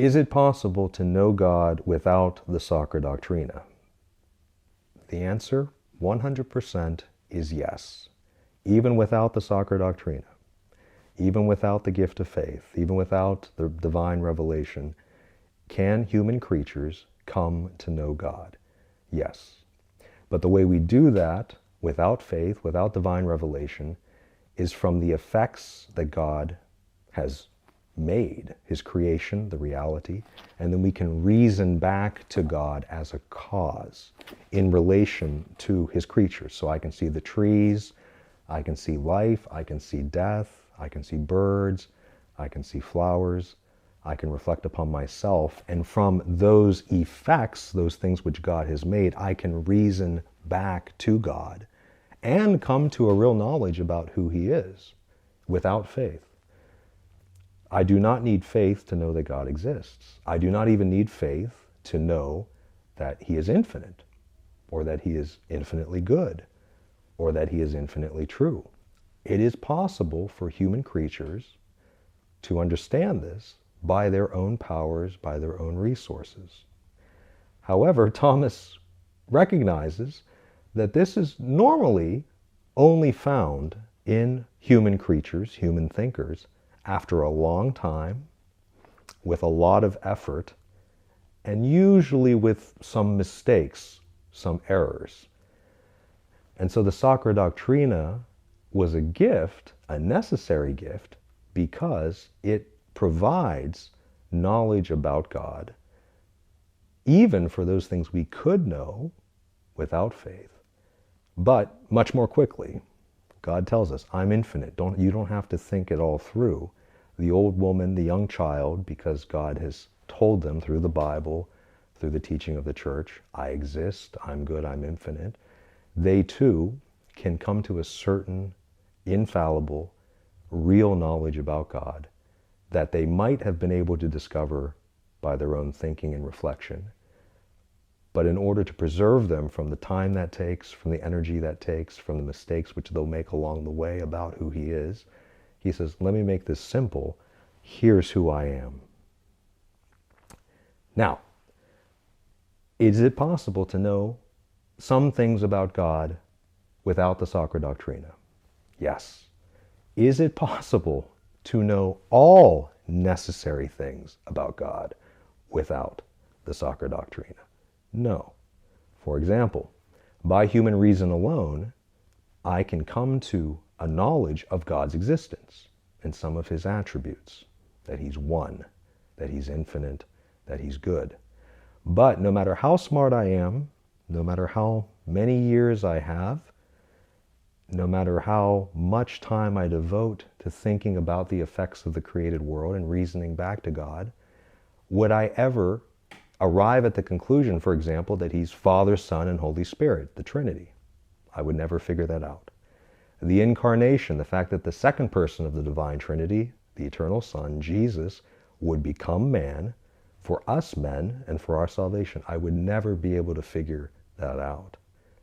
Is it possible to know God without the Sacra Doctrina? The answer, 100%, is yes. Even without the Sacra Doctrina, even without the gift of faith, even without the divine revelation, can human creatures come to know God? Yes. But the way we do that, without faith, without divine revelation, is from the effects that God has made, his creation, the reality, and then we can reason back to God as a cause in relation to his creatures. So I can see the trees, I can see life, I can see death, I can see birds, I can see flowers, I can reflect upon myself, and from those effects, those things which God has made, I can reason back to God and come to a real knowledge about who he is without faith. I do not need faith to know that God exists. I do not even need faith to know that he is infinite, or that he is infinitely good, or that he is infinitely true. It is possible for human creatures to understand this by their own powers, by their own resources. However, Thomas recognizes that this is normally only found in human creatures, human thinkers, after a long time, with a lot of effort, and usually with some mistakes, some errors. And so the Sacra Doctrina was a gift, a necessary gift, because it provides knowledge about God, even for those things we could know without faith, but much more quickly. God tells us, I'm infinite. You don't have to think it all through. The old woman, the young child, because God has told them through the Bible, through the teaching of the church, I exist, I'm good, I'm infinite. They too can come to a certain infallible, real knowledge about God that they might have been able to discover by their own thinking and reflection. But in order to preserve them from the time that takes, from the energy that takes, from the mistakes which they'll make along the way about who he is, he says, let me make this simple. Here's who I am. Now, is it possible to know some things about God without the Sacra Doctrina? Yes. Is it possible to know all necessary things about God without the Sacra Doctrina? No. For example, by human reason alone, I can come to a knowledge of God's existence and some of his attributes, that he's one, that he's infinite, that he's good. But no matter how smart I am, no matter how many years I have, no matter how much time I devote to thinking about the effects of the created world and reasoning back to God, would I ever arrive at the conclusion, for example, that he's Father, Son, and Holy Spirit, the Trinity? I would never figure that out. The incarnation, the fact that the second person of the divine Trinity, the eternal Son, Jesus, would become man for us men and for our salvation, I would never be able to figure that out.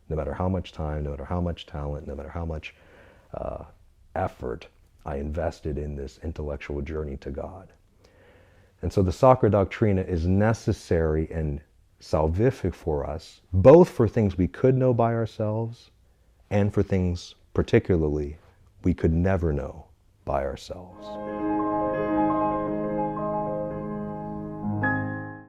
No matter how much time, no matter how much talent, no matter how much effort I invested in this intellectual journey to God. And so the Sacra Doctrina is necessary and salvific for us, both for things we could know by ourselves and for things particularly we could never know by ourselves.